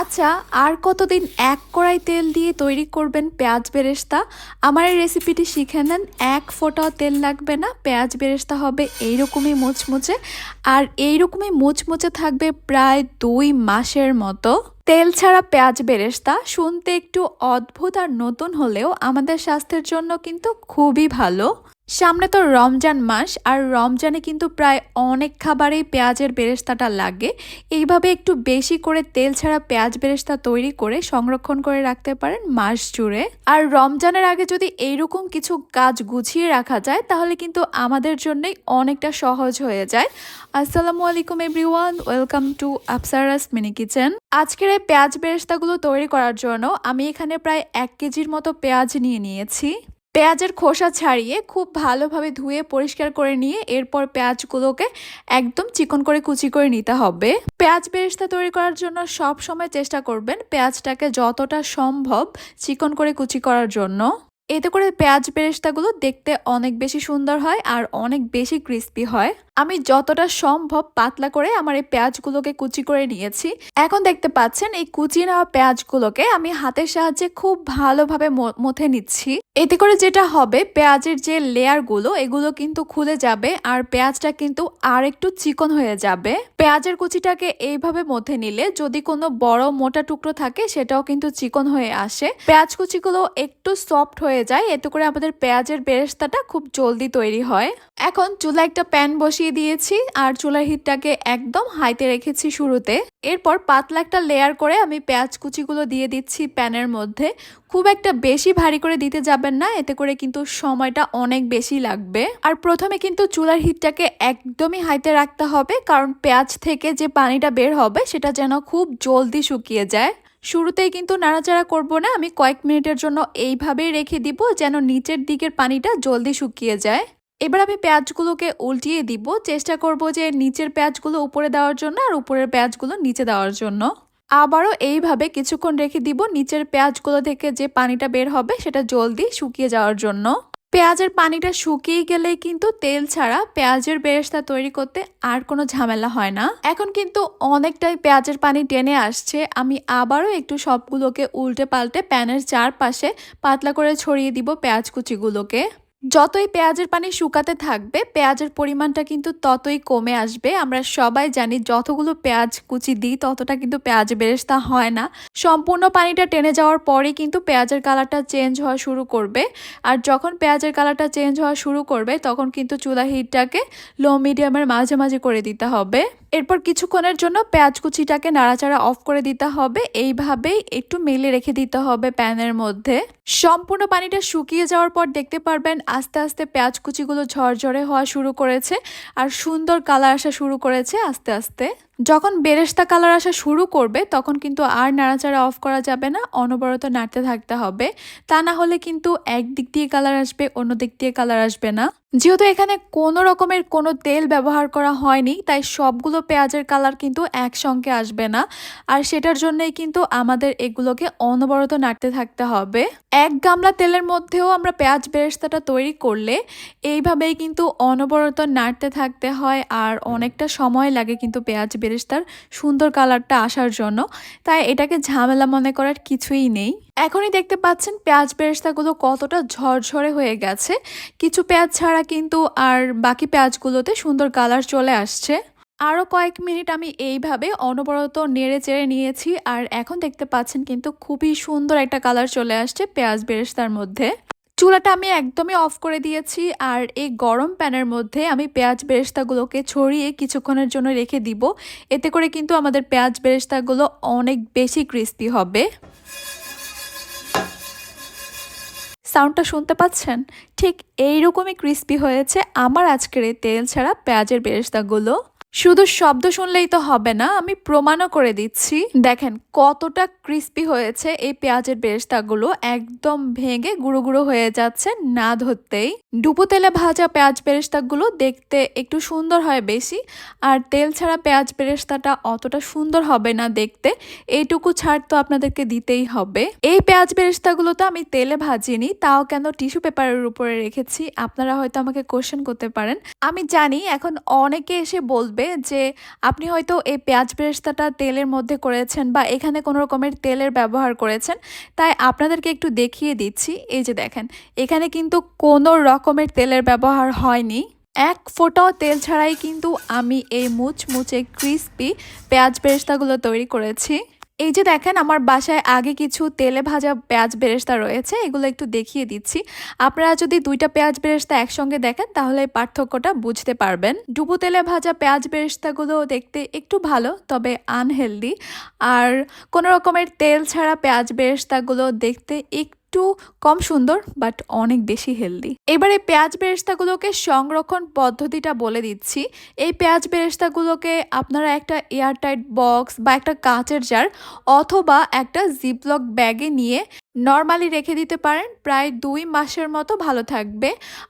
আচ্ছা, আর কতদিন এক কড়াই তেল দিয়ে তৈরি করবেন পেঁয়াজ বেরেস্তা? আমার এই রেসিপিটি শিখে নেন। এক ফোঁটাও তেল লাগবে না, পেঁয়াজ বেরেস্তা হবে এইরকমই মুচমুচে। আর এইরকমই মুচমুচে থাকবে প্রায় 2 মাসের মতো। তেল ছাড়া পেঁয়াজ বেরেস্তা শুনতে একটু অদ্ভুত আর নতুন হলেও আমাদের স্বাস্থ্যের জন্য কিন্তু খুবই ভালো। সামনে তো রমজান মাস, আর রমজানে কিন্তু প্রায় অনেক খাবারেই পেঁয়াজের বেরেস্তাটা লাগে। এইভাবে একটু বেশি করে তেল ছাড়া পেঁয়াজ বেরেস্তা তৈরি করে সংরক্ষণ করে রাখতে পারেন মাস জুড়ে। আর রমজানের আগে যদি এইরকম কিছু কাজ গুছিয়ে রাখা যায় তাহলে কিন্তু আমাদের জন্যই অনেকটা সহজ হয়ে যায়। আসসালামু আলাইকুম everyone, welcome to Afsara's mini kitchen. আজকের এই পেঁয়াজ বেরেস্তাগুলো তৈরি করার জন্য আমি এখানে প্রায় 1 কেজির মতো পেঁয়াজ নিয়েছি। পেঁয়াজের খোসা ছাড়িয়ে খুব ভালোভাবে ধুয়ে পরিষ্কার করে নিয়ে এরপর পেঁয়াজগুলোকে একদম চিকন করে কুচি করে নিতে হবে। পেঁয়াজ বেরেস্তা তৈরি করার জন্য সব সময় চেষ্টা করবেন পেঁয়াজটাকে যতটা সম্ভব চিকন করে কুচি করার জন্য। এতে করে পেঁয়াজ বেরেস্তাগুলো দেখতে অনেক বেশি সুন্দর হয় আর অনেক বেশি ক্রিস্পি হয়। আমি যতটা সম্ভব পাতলা করে আমার এই পেঁয়াজগুলোকে কুচি করে নিয়েছি। এখন দেখতে পাচ্ছেন এই কুচিয়ে নেওয়া পেঁয়াজগুলোকে আমি হাতের সাহায্যে খুব ভালোভাবে মথে নিচ্ছি। এতে করে যেটা হবে, পেঁয়াজের যে লেয়ারগুলো এগুলো কিন্তু খুলে যাবে আর পেঁয়াজটা কিন্তু আর একটু চিকন হয়ে যাবে। পেঁয়াজের কুচিটাকে এইভাবে মথে নিলে যদি কোনো বড় মোটা টুকরো থাকে সেটাও কিন্তু চিকন হয়ে আসে। পেঁয়াজ কুচিগুলো একটু সফট হয়ে যায়, এতে করে আমাদের পেঁয়াজের বেরেস্তাটা খুব জলদি তৈরি হয়। এখন চুলায় একটা প্যান বসিয়ে দিয়েছি আর চুলার হিটটাকে একদম হাইতে রেখেছি শুরুতে। এরপর পাতলা একটা লেয়ার করে আমি পেঁয়াজ কুচিগুলো দিয়ে দিচ্ছি প্যানের মধ্যে। খুব একটা বেশি ভারী করে দিতে যাবেন না, এতে করে কিন্তু সময়টা অনেক বেশি লাগবে। আর প্রথমে কিন্তু চুলার হিটটাকে একদমই হাইতে রাখতে হবে, কারণ পেঁয়াজ থেকে যে পানিটা বের হবে সেটা যেন খুব জলদি শুকিয়ে যায়। শুরুতেই কিন্তু নাড়াচাড়া করব না, আমি কয়েক মিনিটের জন্য এইভাবেই রেখে দিব যেন নিচের দিকের পানিটা জলদি শুকিয়ে যায়। এবার আমি পেঁয়াজগুলোকে উল্টিয়ে দিব, চেষ্টা করব যে নিচের পেঁয়াজগুলো উপরে দেওয়ার জন্য আর উপরের পেঁয়াজগুলো নিচে দেওয়ার জন্য। আবারও এইভাবে কিছুক্ষণ রেখে দিব নিচের পেঁয়াজগুলো থেকে যে পানিটা বের হবে সেটা জলদি শুকিয়ে যাওয়ার জন্য। পেঁয়াজের পানিটা শুকিয়ে গেলে কিন্তু তেল ছাড়া পেঁয়াজের বেরেস্তা তৈরি করতে আর কোনো ঝামেলা হয় না। এখন কিন্তু অনেকটাই পেঁয়াজের পানি টেনে আসছে। আমি আবারও একটু সবগুলোকে উল্টে পাল্টে প্যানের চারপাশে পাতলা করে ছড়িয়ে দিব পেঁয়াজ কুচিগুলোকে। যতই পেঁয়াজের পানি শুকাতে থাকবে পেঁয়াজের পরিমাণটা কিন্তু ততই কমে আসবে। আমরা সবাই জানি যতগুলো পেঁয়াজ কুচি দিই ততটা কিন্তু পেঁয়াজ বেরেস্তা হয় না। সম্পূর্ণ পানিটা টেনে যাওয়ার পরেই কিন্তু পেঁয়াজের কালারটা চেঞ্জ হওয়া শুরু করবে। আর যখন পেঁয়াজের কালারটা চেঞ্জ হওয়া শুরু করবে তখন কিন্তু চুলা হিটটাকে লো মিডিয়ামের মাঝামাঝি করে দিতে হবে। এরপর কিছুক্ষণের জন্য পেঁয়াজ কুচিটাকে নাড়াচাড়া অফ করে দিতে হবে। এইভাবেই একটু মেলে রেখে দিতে হবে প্যানের মধ্যে। সম্পূর্ণ পানিটা শুকিয়ে যাওয়ার পর দেখতে পারবেন আস্তে আস্তে পেঁয়াজ কুচিগুলো ঝরঝরে হওয়া শুরু করেছে আর সুন্দর কালার আসা শুরু করেছে আস্তে আস্তে। যখন বেরেস্তা কালার আসা শুরু করবে তখন কিন্তু আর নাড়াচাড়া অফ করা যাবে না, অনবরত নাড়তে থাকতে হবে। তা না হলে কিন্তু একদিক দিয়ে কালার আসবে, অন্য দিক দিয়ে কালার আসবে না। যেহেতু এখানে কোনো রকমের কোনো তেল ব্যবহার করা হয়নি তাই সবগুলো পেঁয়াজের কালার কিন্তু একসঙ্গে আসবে না। আর সেটার জন্যই কিন্তু আমাদের এগুলোকে অনবরত নাড়তে থাকতে হবে। এক গামলা তেলের মধ্যেও আমরা পেঁয়াজ বেরেস্তাটা তৈরি করলে এইভাবেই কিন্তু অনবরত নাড়তে থাকতে হয় আর অনেকটা সময় লাগে কিন্তু পেঁয়াজ বেরেস্তার সুন্দর কালারটা আসার জন্য। তাই এটাকে ঝামেলা মনে করার কিছুই নেই। এখনই দেখতে পাচ্ছেন পেঁয়াজ বেরেস্তাগুলো কতটা ঝরঝরে হয়ে গেছে। কিছু পেঁয়াজ ছাড়া কিন্তু আর বাকি পেঁয়াজগুলোতে সুন্দর কালার চলে আসছে। আরও কয়েক মিনিট আমি এইভাবে অনবরত নেড়ে চেড়ে নিয়েছি আর এখন দেখতে পাচ্ছেন কিন্তু খুবই সুন্দর একটা কালার চলে আসছে পেঁয়াজ বেরেস্তার মধ্যে। চুলাটা আমি একদমই অফ করে দিয়েছি আর এই গরম প্যানের মধ্যে আমি পেঁয়াজ বেরেস্তাগুলোকে ছড়িয়ে কিছুক্ষণের জন্য রেখে দিব। এতে করে কিন্তু আমাদের পেঁয়াজ বেরেস্তাগুলো অনেক বেশি ক্রিস্পি হবে। সাউন্ডটা শুনতে পাচ্ছেন? ঠিক এইরকমই ক্রিস্পি হয়েছে আমার আজকের এই তেল ছাড়া পেঁয়াজের বেরেস্তাগুলো। শুধু শব্দ শুনলেই তো হবে না, আমি প্রমাণও করে দিচ্ছি। দেখেন কতটা ক্রিস্পি হয়েছে এই পেঁয়াজের বেরেস্তাগুলো, একদম ভেঙে গুঁড়ো গুঁড়ো হয়ে যাচ্ছে না ধরতেই। ডুবো তেলে ভাজা পেঁয়াজ বেরেস্তাগুলো দেখতে একটু সুন্দর হয় বেশি, আর তেল ছাড়া পেঁয়াজ বেরেস্তাটা অতটা সুন্দর হবে না দেখতে। এইটুকু ছাড় তো আপনাদেরকে দিতেই হবে। এই পেঁয়াজ বেরেস্তাগুলো তো আমি তেলে ভাজিনি, তাও কেন টিস্যু পেপারের উপরে রেখেছি। আপনারা হয়তো আমাকে কোশ্চেন করতে পারেন। আমি জানি এখন অনেকে এসে বলবে যে আপনি হয়তো এই পেঁয়াজ বেরেস্তাটা তেলের মধ্যে করেছেন বা এখানে কোনো রকমের তেলের ব্যবহার করেছেন, তাই আপনাদেরকে একটু দেখিয়ে দিচ্ছি। এই যে দেখেন, এখানে কিন্তু কোনো রকমের তেলের ব্যবহার হয়নি। এক ফোঁটাও তেল ছাড়াই কিন্তু আমি এই মুচমুচে ক্রিস্পি পেঁয়াজ বেরেস্তাগুলো তৈরি করেছি। এই যে দেখেন, আমার বাসায় আগে কিছু তেলে ভাজা পেঁয়াজ বেরেস্তা রয়েছে, এগুলো একটু দেখিয়ে দিচ্ছি। আপনারা যদি দুইটা পেঁয়াজ বেরেস্তা একসঙ্গে দেখেন তাহলে পার্থক্যটা বুঝতে পারবেন। ডুবো তেলে ভাজা পেঁয়াজ বেরেস্তাগুলো দেখতে একটু ভালো, তবে আনহেলদি। আর কোনো রকমের তেল ছাড়া পেঁয়াজ বেরেস্তাগুলো দেখতে একটু কম সুন্দর, বাট অনেক বেশি হেলদি। এবারে পেঁয়াজ বেরেস্তাগুলোকে সংরক্ষণ পদ্ধতিটা বলে দিচ্ছি। এই পেঁয়াজ বেরেস্তাগুলোকে আপনারা একটা এয়ারটাইট বক্স বা একটা কাঁচের জার অথবা একটা জিপলক ব্যাগে নিয়ে নর্মালি রেখে দিতে পারেন। প্রায় 2 মাসের মতো ভালো থাকবে।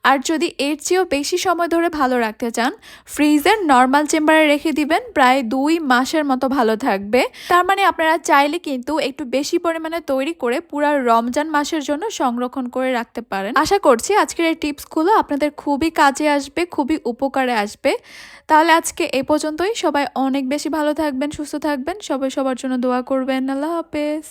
আর যদি এর চেয়েও বেশি সময় ধরে ভালো রাখতে চান, ফ্রিজের নর্মাল চেম্বারে রেখে দিবেন, প্রায় 2 মাসের মতো ভালো থাকবে। তার মানে আপনারা চাইলে কিন্তু একটু বেশি পরিমাণে তৈরি করে পুরো রমজান মাসের জন্য সংরক্ষণ করে রাখতে পারেন। আশা করছি আজকের এই টিপসগুলো আপনাদের খুবই কাজে আসবে, খুবই উপকারে আসবে। তাহলে আজকে এই পর্যন্তই। সবাই অনেক বেশি ভালো থাকবেন, সুস্থ থাকবেন। সবাই সবার জন্য দোয়া করবেন। আল্লাহ হাফেজ।